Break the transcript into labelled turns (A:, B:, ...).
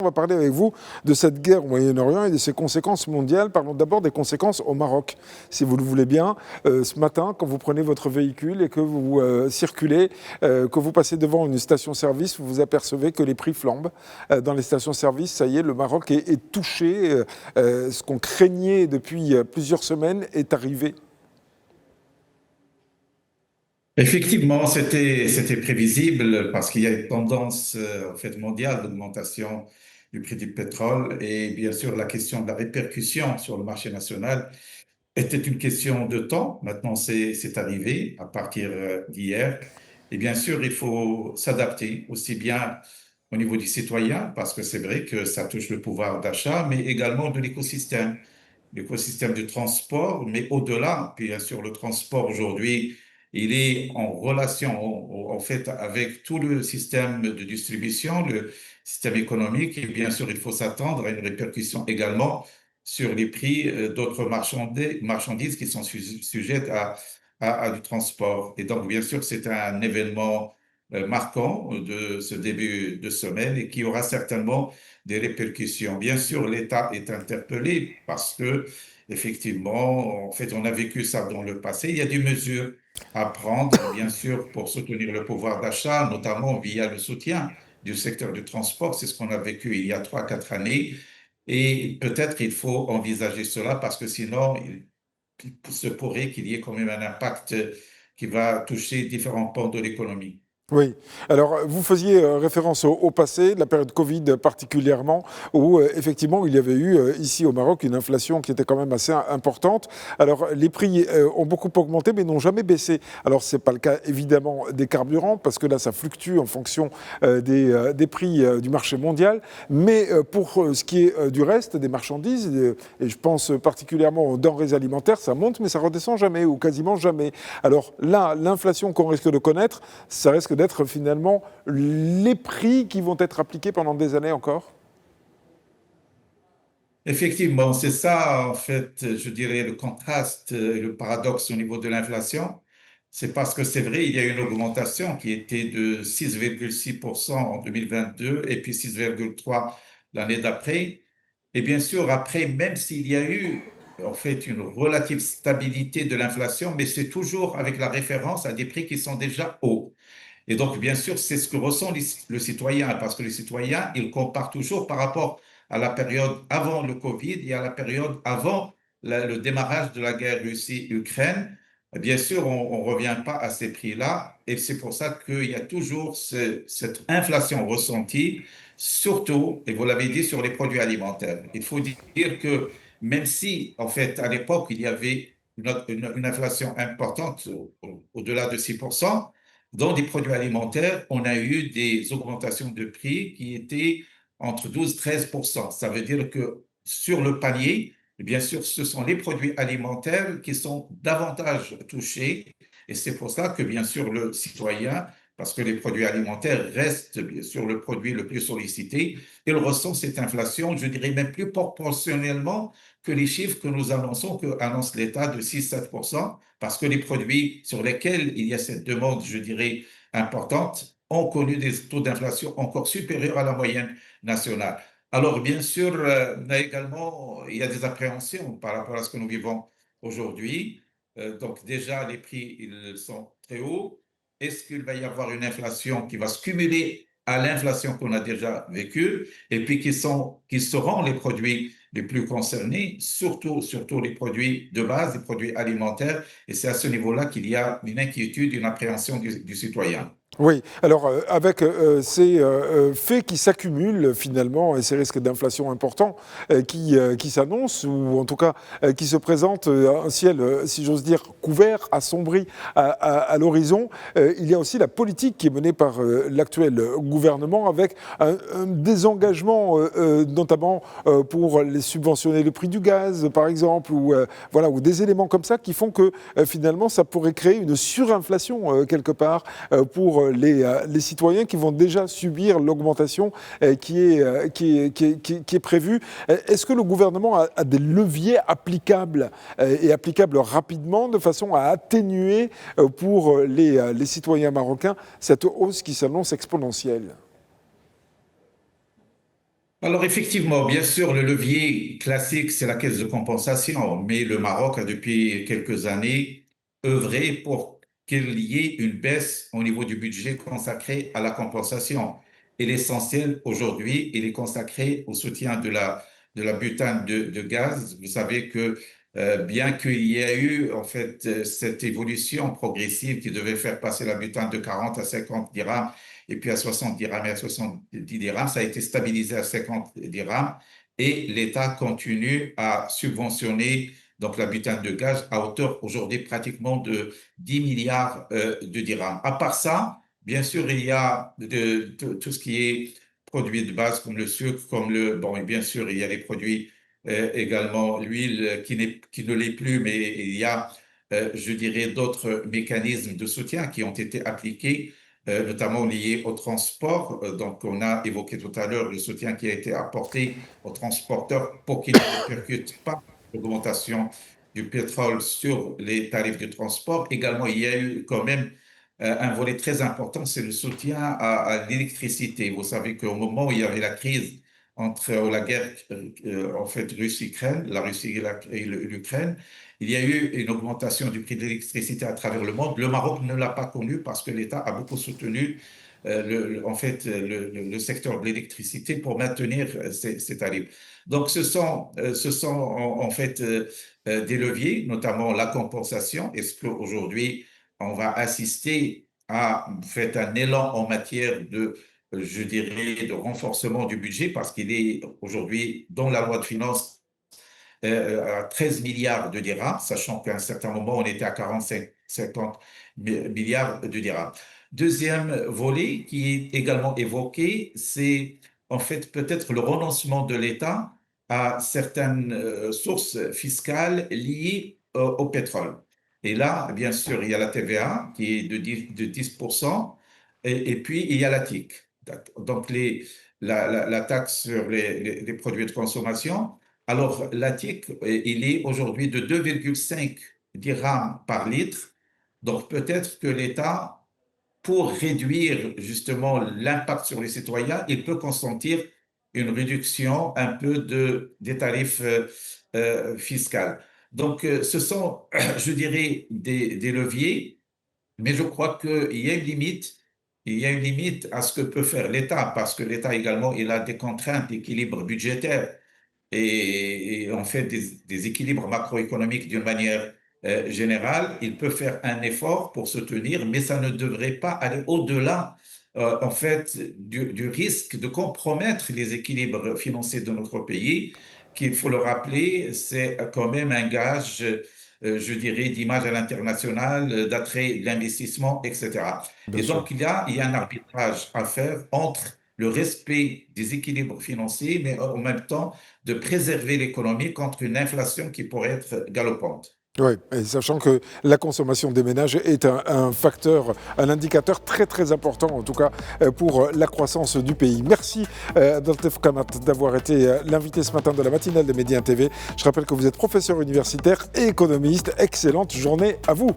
A: On va parler avec vous de cette guerre au Moyen-Orient et de ses conséquences mondiales. Parlons d'abord des conséquences au Maroc, si vous le voulez bien. Ce matin, quand vous prenez votre véhicule et que vous circulez, que vous passez devant une station-service, vous vous apercevez que les prix flambent. Dans les stations-service, ça y est, le Maroc est touché. Ce qu'on craignait depuis plusieurs semaines est arrivé.
B: Effectivement, c'était prévisible parce qu'il y a une tendance en fait mondiale d'augmentation du prix du pétrole et bien sûr la question de la répercussion sur le marché national était une question de temps. Maintenant, c'est arrivé à partir d'hier. Et bien sûr, il faut s'adapter aussi bien au niveau du citoyen parce que c'est vrai que ça touche le pouvoir d'achat, mais également de l'écosystème du transport, mais au-delà, puis bien sûr, le transport aujourd'hui, il est en relation, en fait, avec tout le système de distribution, le système économique, et bien sûr, il faut s'attendre à une répercussion également sur les prix d'autres marchandises qui sont sujettes à du transport. Et donc, bien sûr, c'est un événement marquant de ce début de semaine et qui aura certainement des répercussions. Bien sûr, l'État est interpellé parce que, effectivement, en fait, on a vécu ça dans le passé. Il y a des mesures à prendre, bien sûr, pour soutenir le pouvoir d'achat, notamment via le soutien du secteur du transport. C'est ce qu'on a vécu il y a 3, 4 années. Et peut-être qu'il faut envisager cela parce que sinon, il se pourrait qu'il y ait quand même un impact qui va toucher différents pans de l'économie.
A: Oui. Alors, vous faisiez référence au passé, de la période Covid particulièrement, où effectivement il y avait eu ici au Maroc une inflation qui était quand même assez importante. Alors, les prix ont beaucoup augmenté, mais n'ont jamais baissé. Alors, c'est pas le cas évidemment des carburants, parce que là, ça fluctue en fonction des prix du marché mondial. Mais pour ce qui est du reste des marchandises, et je pense particulièrement aux denrées alimentaires, ça monte, mais ça redescend jamais ou quasiment jamais. Alors là, l'inflation qu'on risque de connaître, ça risque d'être finalement les prix qui vont être appliqués pendant des années encore?
B: Effectivement, c'est ça, en fait, je dirais, le contraste, le paradoxe au niveau de l'inflation. C'est parce que c'est vrai, il y a une augmentation qui était de 6,6% en 2022 et puis 6,3% l'année d'après. Et bien sûr, après, même s'il y a eu, en fait, une relative stabilité de l'inflation, mais c'est toujours avec la référence à des prix qui sont déjà hauts. Et donc, bien sûr, c'est ce que ressent le citoyen, parce que le citoyen, il compare toujours par rapport à la période avant le Covid et à la période avant le démarrage de la guerre Russie-Ukraine. Bien sûr, on ne revient pas à ces prix-là, et c'est pour ça qu'il y a toujours cette inflation ressentie, surtout, et vous l'avez dit, sur les produits alimentaires. Il faut dire que même si, en fait, à l'époque, il y avait une inflation importante, au-delà de 6%, dans des produits alimentaires, on a eu des augmentations de prix qui étaient entre 12 et 13%. Ça veut dire que sur le panier, bien sûr, ce sont les produits alimentaires qui sont davantage touchés. Et c'est pour ça que, bien sûr, le citoyen, parce que les produits alimentaires restent, bien sûr, le produit le plus sollicité, il ressent cette inflation, je dirais même plus proportionnellement que les chiffres que nous annonçons, que annonce l'État de 6-7%, parce que les produits sur lesquels il y a cette demande, je dirais, importante, ont connu des taux d'inflation encore supérieurs à la moyenne nationale. Alors, bien sûr, il y a des appréhensions par rapport à ce que nous vivons aujourd'hui. Donc, déjà, les prix, ils sont très hauts. Est-ce qu'il va y avoir une inflation qui va se cumuler à l'inflation qu'on a déjà vécue et puis qui seront les produits les plus concernés, surtout les produits de base, les produits alimentaires. Et c'est à ce niveau-là qu'il y a une inquiétude, une appréhension du citoyen.
A: Oui, alors avec ces faits qui s'accumulent finalement et ces risques d'inflation importants qui s'annoncent ou en tout cas qui se présentent un ciel, si j'ose dire, couvert, assombri à l'horizon, il y a aussi la politique qui est menée par l'actuel gouvernement avec un désengagement notamment pour les subventionner le prix du gaz par exemple ou, voilà, ou des éléments comme ça qui font que finalement ça pourrait créer une surinflation quelque part pour les citoyens qui vont déjà subir l'augmentation qui est prévue. Est-ce que le gouvernement a des leviers applicables et applicables rapidement de façon à atténuer pour les citoyens marocains cette hausse qui s'annonce exponentielle ?
B: Alors effectivement, bien sûr, le levier classique, c'est la caisse de compensation, mais le Maroc a depuis quelques années œuvré pour qu'il y ait une baisse au niveau du budget consacré à la compensation. Et l'essentiel aujourd'hui, il est consacré au soutien de la butane de gaz. Vous savez que bien qu'il y ait eu en fait cette évolution progressive qui devait faire passer la butane de 40 à 50 dirhams, et puis à 60 dirhams et à 70 dirhams, ça a été stabilisé à 50 dirhams et l'État continue à subventionner donc la butane de gaz à hauteur aujourd'hui pratiquement de 10 milliards de dirhams. À part ça, bien sûr, il y a tout ce qui est produits de base comme le sucre, comme bon, et bien sûr, il y a les produits également, l'huile qui ne l'est plus, mais il y a, je dirais, d'autres mécanismes de soutien qui ont été appliqués notamment liés au transport. Donc, on a évoqué tout à l'heure le soutien qui a été apporté aux transporteurs pour qu'ils ne répercutent pas l'augmentation du pétrole sur les tarifs de transport. Également, il y a eu quand même un volet très important, c'est le soutien à l'électricité. Vous savez qu'au moment où il y avait la crise entre la guerre en fait Russie-Ukraine, la Russie et l'Ukraine, il y a eu une augmentation du prix de l'électricité à travers le monde. Le Maroc ne l'a pas connu parce que l'État a beaucoup soutenu en fait, le secteur de l'électricité pour maintenir ces tarifs. Donc, ce sont en fait des leviers, notamment la compensation. Est-ce qu'aujourd'hui, on va assister à en fait, un élan en matière de, je dirais, de renforcement du budget parce qu'il est aujourd'hui dans la loi de finances à 13 milliards de dirhams, sachant qu'à un certain moment, on était à 45, 50 milliards de dirhams. Deuxième volet qui est également évoqué, c'est en fait peut-être le renoncement de l'État à certaines sources fiscales liées au pétrole. Et là, bien sûr, il y a la TVA qui est de 10% et puis il y a la TIC. Donc la taxe sur les produits de consommation. Alors, la TIC, il est aujourd'hui de 2,5 dirhams par litre. Donc, peut-être que l'État, pour réduire justement l'impact sur les citoyens, il peut consentir une réduction un peu des tarifs fiscaux. Donc, ce sont, je dirais, des leviers, mais je crois qu'il y a une limite. Il y a une limite à ce que peut faire l'État, parce que l'État également, il a des contraintes d'équilibre budgétaire et en fait des équilibres macroéconomiques d'une manière générale, il peut faire un effort pour se tenir, mais ça ne devrait pas aller au-delà en fait du risque de compromettre les équilibres financiers de notre pays, qui, il faut le rappeler, c'est quand même un gage, je dirais, d'image à l'international, d'attrait d'investissement, etc.
A: Bien
B: Et
A: sûr.
B: donc, il y a un arbitrage à faire entre le respect des équilibres financiers, mais en même temps de préserver l'économie contre une inflation qui pourrait être galopante.
A: Oui, et sachant que la consommation des ménages est un facteur, un indicateur très très important, en tout cas pour la croissance du pays. Merci Abdeltef Kamat d'avoir été l'invité ce matin de la matinale des Médias TV. Je rappelle que vous êtes professeur universitaire et économiste. Excellente journée à vous.